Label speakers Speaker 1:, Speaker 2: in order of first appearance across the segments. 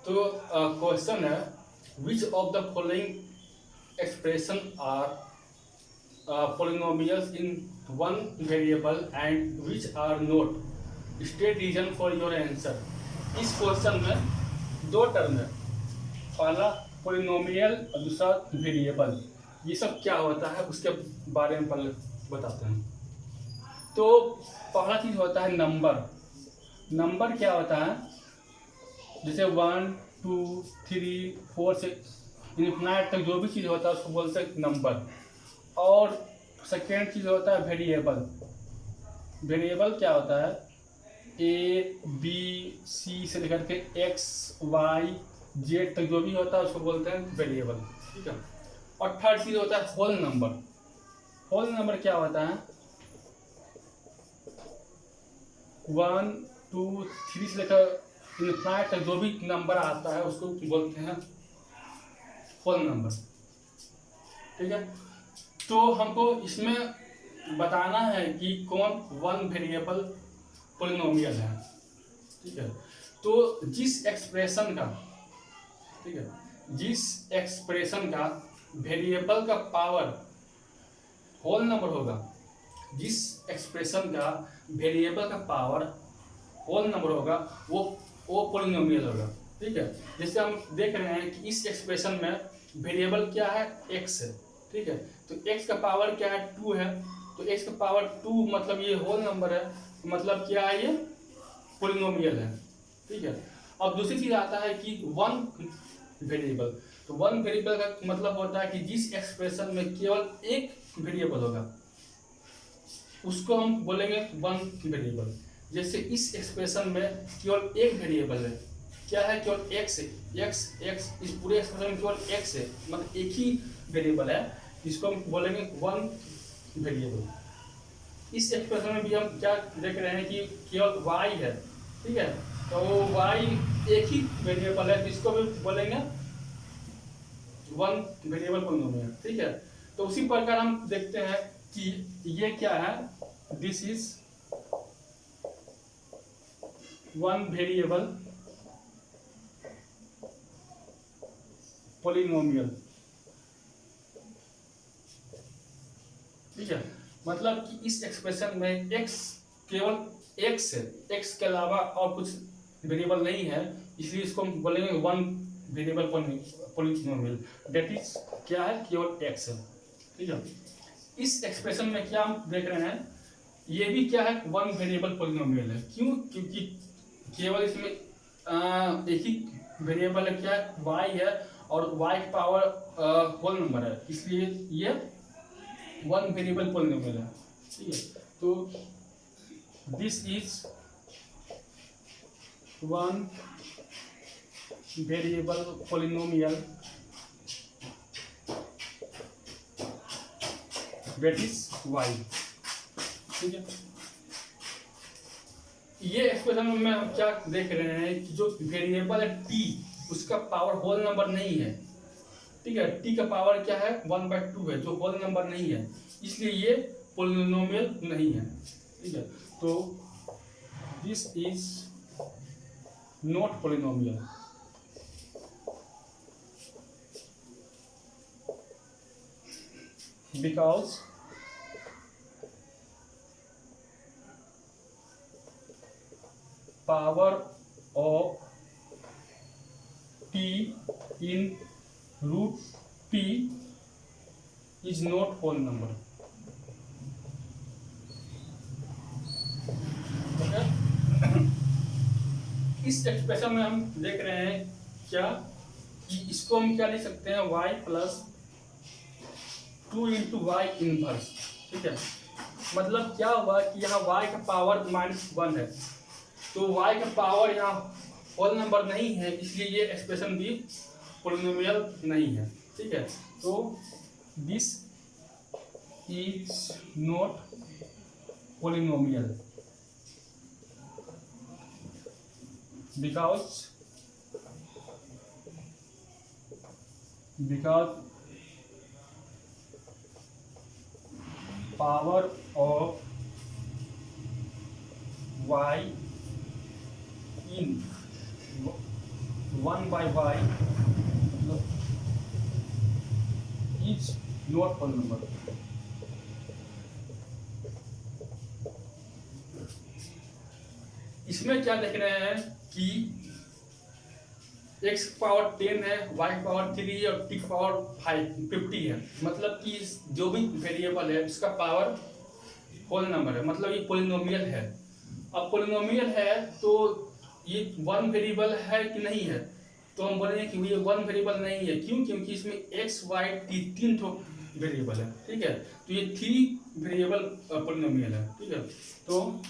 Speaker 1: तो क्वेश्चन है, which of the following expression are polynomials in one variable and which are not, state reason for your answer। इस question में दो term है, पहला polynomial और दूसरा वेरिएबल। ये सब क्या होता है उसके बारे में पहले बताते हैं। तो पहला चीज होता है नंबर। नंबर क्या होता है, जैसे 1 2 3 4 से इन्फिनाइट तक जो भी चीज़ होता है उसको बोलते हैं नंबर। और सेकेंड चीज़ होता है वेरिएबल। वेरिएबल क्या होता है, ए बी सी से लेकर के एक्स वाई जेड तक जो भी होता है उसको बोलते हैं वेरिएबल, ठीक है। और थर्ड चीज़ होता है होल नंबर। होल नंबर क्या होता है, 1 2 3 से लेकर इन्फिनाइट तक जो भी नंबर आता है उसको बोलते हैं होल नंबर, ठीक है। तो हमको इसमें बताना है कि कौन वन वेरिएबल पोलिनोमियल है, ठीक है। तो जिस एक्सप्रेशन का, ठीक है, जिस एक्सप्रेशन का वेरिएबल का पावर होल नंबर होगा, जिस एक्सप्रेशन का वेरिएबल का पावर होल नंबर होगा वो पोलिनोमियल होगा, ठीक है। जैसे हम देख रहे हैं कि इस एक्सप्रेशन में वेरिएबल क्या है, एक्स है, ठीक है। तो x का पावर क्या है, 2 है। तो x का पावर 2 मतलब ये होल नंबर है, मतलब क्या है, ये पोलिनोमियल है, ठीक है। अब दूसरी चीज आता है कि वन वेरिएबल। तो वन वेरिएबल का मतलब होता है कि जिस एक्सप्रेशन में केवल एक वेरिएबल होगा उसको हम बोलेंगे वन वेरिएबल। जैसे इस एक्सप्रेशन में केवल एक वेरिएबल है, क्या है, केवल एक्स है, एक्स इस पूरे एक्सप्रेशन में केवल एक्स है, मतलब एक ही वेरिएबल है, इसको हम बोलेंगे वन वेरिएबल। इस एक्सप्रेशन में भी हम क्या देख रहे हैं कि केवल y है, ठीक है। तो y एक ही वेरिएबल है, इसको भी बोलेंगे वन वेरिएबल पोलिनोमियल, ठीक है। तो उसी प्रकार हम देखते हैं कि ये क्या है, this is one variable polynomial, ठीक है। मतलब कि इस एक्सप्रेशन में x केवल x है, x के अलावा और कुछ वेरिएबल नहीं है, इसलिए इसको हम बोलेंगे one variable polynomial. That is क्या है, केवल x है, ठीक है। इस एक्सप्रेशन में क्या हम देख रहे हैं, ये भी क्या है, वन वेरिएबल पोलिनोमियल है। क्यों, क्योंकि केवल इसमें एक ही वेरिएबल है, क्या है, y है, और y की पावर होल नंबर है, इसलिए ये वन वेरिएबल पोलिनोमियल है, ठीक है। तो this is one variable polynomial that is y, ठीक है। ये एक्सप्रेशन में हम क्या देख रहे हैं कि जो वेरिएबल है t, उसका पावर होल नंबर नहीं है, ठीक है। t का पावर क्या है, 1/2 है, जो होल नंबर नहीं है, इसलिए ये पोलिनोमियल नहीं है, ठीक है। तो this is not polynomial, because power of t in root t is not whole number, okay? इस एक्सप्रेशन में हम देख रहे हैं क्या कि इसको हम क्या लिख सकते हैं, y plus 2 into y inverse, ठीक है। मतलब क्या हुआ कि यहाँ y का पावर -1 है, तो y का पावर यहाँ होल नंबर नहीं है, इसलिए ये एक्सप्रेशन भी पोलिनोमियल नहीं है, ठीक है। तो this is not polynomial because power of y in 1/y मतलब इज नॉट होल नंबर। इसमें क्या देख रहे हैं कि x पावर 10 है, y पावर 3 है और t पावर 50 है। मतलब कि जो भी वेरिएबल है उसका पावर होल नंबर है, मतलब ये पोलिनोमियल है। अब पोलिनोमियल है तो ये वन वेरिएबल है कि नहीं है, तो हम बोलेंगे कि ये वन वेरिएबल नहीं है। क्यों? क्योंकि इसमें x y t तीन तो वेरिएबल है, ठीक है। तो ये 3 वेरिएबल पोलिनोमियल है, ठीक है। तो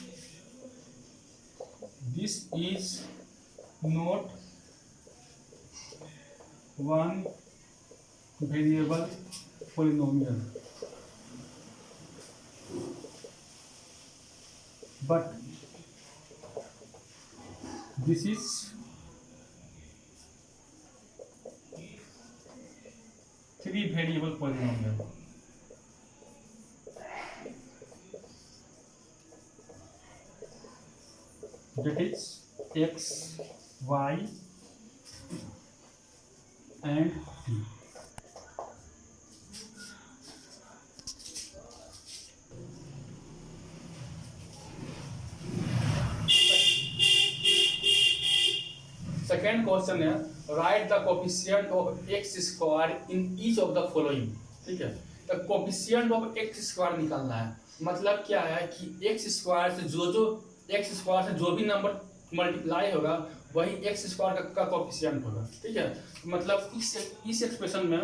Speaker 1: this is not one variable polynomial but this is three variable polynomial। that is x, y and t। Second question है write the coefficient of x square in each of the following, ठीक है। तो coefficient of x square निकालना है। मतलब क्या है कि एक्स स्क्वायर से जो भी नंबर मल्टीप्लाई होगा वही एक्स स्क्वायर का कोफिशिएंट होगा, ठीक है। मतलब इस एक्सप्रेशन में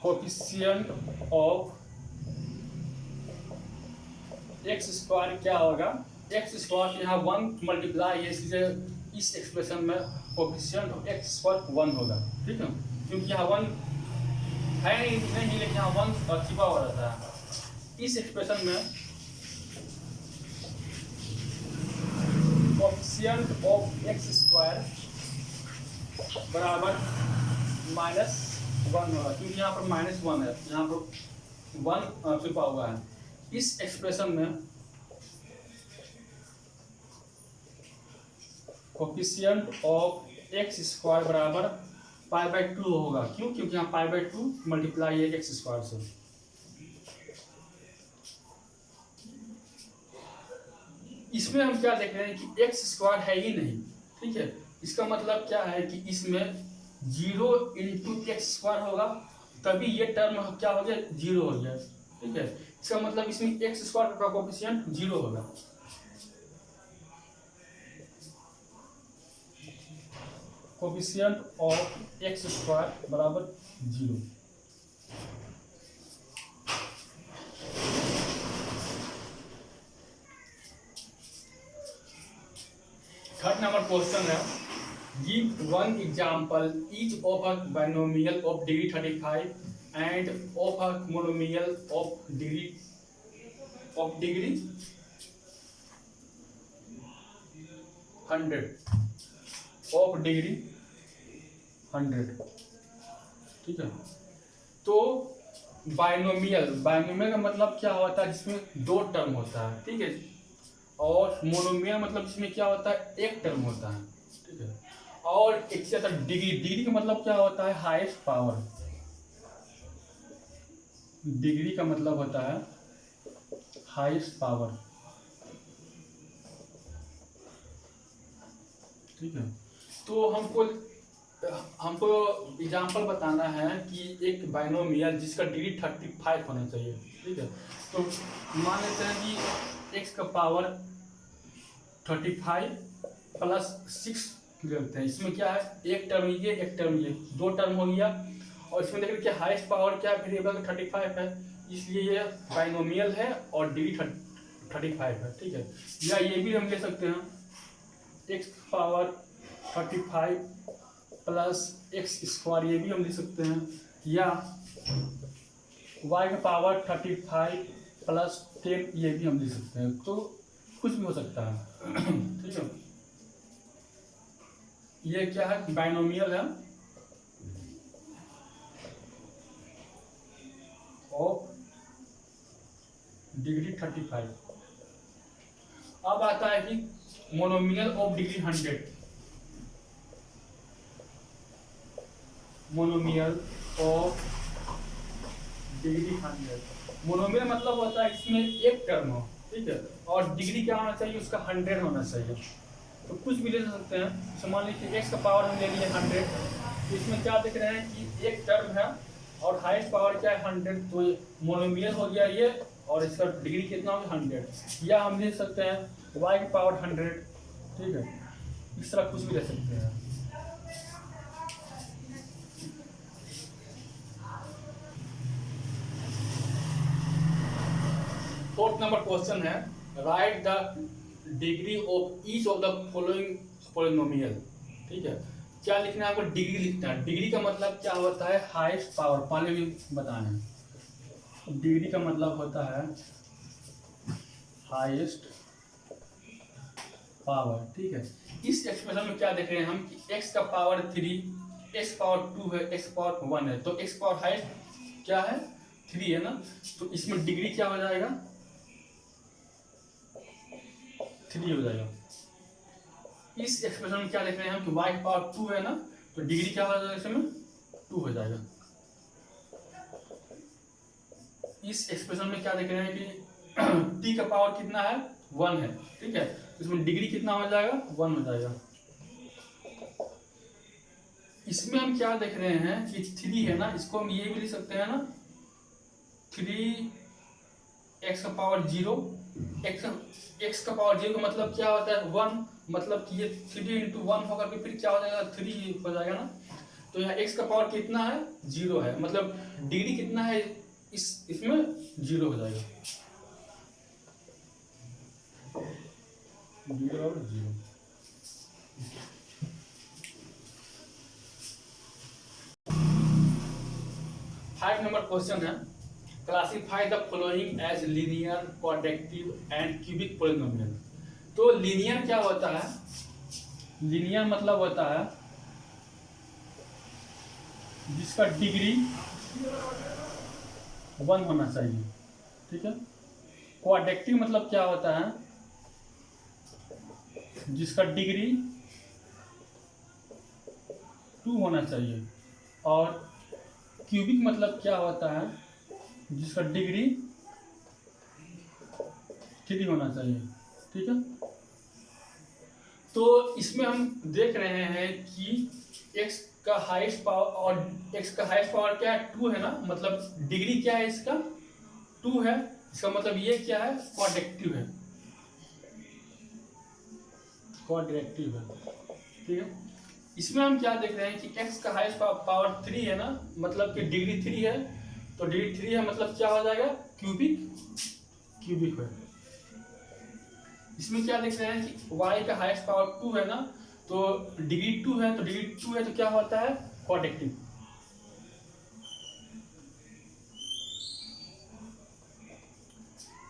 Speaker 1: कोफिशिएंट ऑफ एक्स स्क्वायर क्या होगा, एक्स स्क्वायर यहाँ 1 मल्टीप्लाई है, इसलिए इस एक्सप्रेशन में कोफिशिएंट ऑफ एक्स स्क्वायर 1 होगा, ठीक है। क्योंकि यहाँ 1 है नहीं लेकिन यहाँ 1 छिपा हुआ रहता है। इस एक्सप्रेशन में कोफिशिएंट ऑफ एक्स स्क्वायर बराबर -1 होगा, क्योंकि यहाँ पर -1 है, यहाँ पर 1 छिपा हुआ है। इस एक्सप्रेशन में कोफिशिएंट ऑफ एक्स स्क्वायर बराबर π/2 होगा। क्यों? क्योंकि यहाँ π/2 मल्टीप्लाई है एक्स स्क्वायर से। इसमें हम क्या देख रहे हैं कि एक्स स्क्वायर है ही नहीं, ठीक है। इसका मतलब क्या है कि इसमें 0 × एक्स स्क्वायर होगा, तभी ये टर्म क्या हो गया, 0 हो गया, ठीक है। इसका मतलब इसमें एक्स स्क्वायर का कोफिशिएंट 0 होगा। कोफिशिएंट ऑफ एक्स स्क्वायर बराबर 0। थर्ड नंबर क्वेश्चन है give one example each of a binomial of degree 35 end of a monomial of degree 100 of degree 100, ठीक है। तो बाइनोमियल का मतलब क्या होता है, जिसमें 2 टर्म होता है, ठीक है। और मोनोमियल मतलब जिसमें क्या होता है, 1 टर्म होता है, ठीक है। और एक से ज्यादा डिग्री का मतलब क्या होता है, हाईएस्ट पावर। डिग्री का मतलब होता है हाईएस्ट पावर, ठीक है। तो हमको एग्जांपल बताना है कि एक बाइनोमियल जिसका डिग्री 35 होना चाहिए, ठीक है। तो मान लेते हैं कि x का पावर 35 + 6 लेते हैं। इसमें क्या है, एक टर्म ये, एक टर्म ये, 2 टर्म हो गया। और इसमें देख रहे हाईएस्ट पावर क्या वेरिएबल 35 है, इसलिए ये बाइनोमियल है और डिग्री 35 है, ठीक है। या ये भी हम ले सकते हैं x पावर 35 + x स्क्वायर, ये भी हम लिख सकते हैं। या y का पावर 35 + 10, ये भी हम लिख सकते हैं। तो कुछ भी हो सकता है, ठीक है। ये क्या है, बाइनोमियल है ऑफ डिग्री 35। अब आता है कि monomial of degree 100, monomial of degree 100। Monomial मतलब होता है इसमें एक टर्म हो, ठीक है, और डिग्री क्या होना चाहिए उसका 100 होना चाहिए। तो कुछ भी ले सकते हैं, तो मान लीजिए x का पावर हम ले लिए 100, तो इसमें क्या देख रहे हैं कि एक टर्म है और हाईएस्ट पावर क्या है 100, तो मोनोमियल हो गया ये, और इसका डिग्री कितना होगा 100। या हम ले सकते हैं y की पावर 100, ठीक है, इस तरह कुछ भी ले सकते हैं। फोर्थ नंबर क्वेश्चन है, write the degree of each of the following polynomial. ठीक है, क्या लिखना है आपको, डिग्री लिखना है। डिग्री का मतलब क्या होता है, हाईएस्ट पावर, पहले भी बताना है। डिग्री का मतलब होता है हाईएस्ट पावर, ठीक है। इस एक्सप्रेशन में क्या देख रहे हैं हम कि x का पावर 3, x पावर 2 है, x पावर 1 है, तो x पावर हाईएस्ट क्या है 3 है ना, तो इसमें डिग्री क्या हो जाएगा 3 हो जाएगा। इस एक्सप्रेशन में क्या देख रहे हैं हम कि y पावर 2 है ना, तो डिग्री क्या हो जाएगा इसमें 2 हो जाएगा। इस एक्सप्रेशन में क्या देख रहे हैं कि t का पावर कितना है 1 है, ठीक है, तो इसमें डिग्री कितना हो जाएगा 1 हो जाएगा। इसमें हम क्या देख रहे हैं कि 3 है ना, इसको हम ये भी लिख सकते हैं ना, 3 x का पावर 0, x का पावर 0 का मतलब क्या होता है 1, मतलब कि ये 3 इंटू 1 होकर के फिर क्या हो जाएगा 3 हो जाएगा ना, तो यहाँ x का पावर कितना है 0 है, मतलब डिग्री कितना है इसमें 0 हो जाएगा, 0। 5 नंबर क्वेश्चन है, classify the following as linear, quadratic and cubic polynomial. तो लीनियर क्या होता है, लीनियर मतलब होता है जिसका डिग्री 1 होना चाहिए, ठीक है। क्वाड्रेटिक मतलब क्या होता है, जिसका डिग्री 2 होना चाहिए, और क्यूबिक मतलब क्या होता है, जिसका डिग्री 3 होना चाहिए, ठीक है। तो इसमें हम देख रहे हैं कि x का हाईएस्ट पावर, और x का हाईएस्ट पावर क्या है 2 है ना, मतलब डिग्री क्या है इसका 2 है, इसका मतलब ये क्या है क्वाड्रेटिक है, क्वाड्रेटिक है, ठीक है। इसमें हम क्या देख रहे हैं कि x का हाईएस्ट पावर 3 है ना, मतलब कि डिग्री 3 है, तो डिग्री 3 है मतलब क्या हो जाएगा क्यूबिक है। इसमें क्या देख रहे हैं कि y का हाईएस्ट पावर 2 है ना, तो डिग्री 2 है, तो डिग्री 2 है तो क्या होता है क्वाड्रेटिक।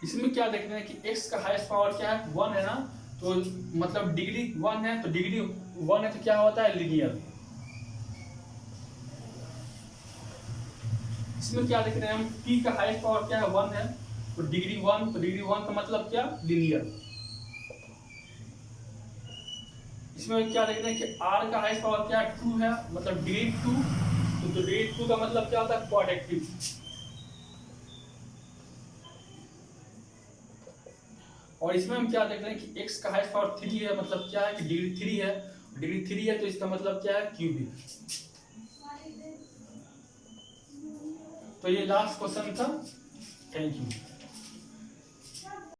Speaker 1: इसमें क्या देख रहे हैं कि x का हाईएस्ट पावर क्या है 1 है ना, तो मतलब डिग्री 1 है, तो डिग्री 1 है तो क्या होता है लीनियर। इसमें क्या देख रहे हैं हम t का हाईएस्ट पावर क्या है 1 है, तो डिग्री 1, तो डिग्री 1 का मतलब क्या लीनियर। इसमें क्या देख रहे हैं कि r का हाईएस्ट पावर क्या है 2 है, मतलब डिग्री 2, तो डिग्री 2 का मतलब क्या होता है क्वाड्रेटिक। और इसमें हम क्या देख रहे हैं कि x का हाईएस्ट पावर 3 है, मतलब क्या है कि डिग्री 3 है, डिग्री 3 है तो इसका मतलब क्या है क्यूबिक। तो ये लास्ट क्वेश्चन था, थैंक यू।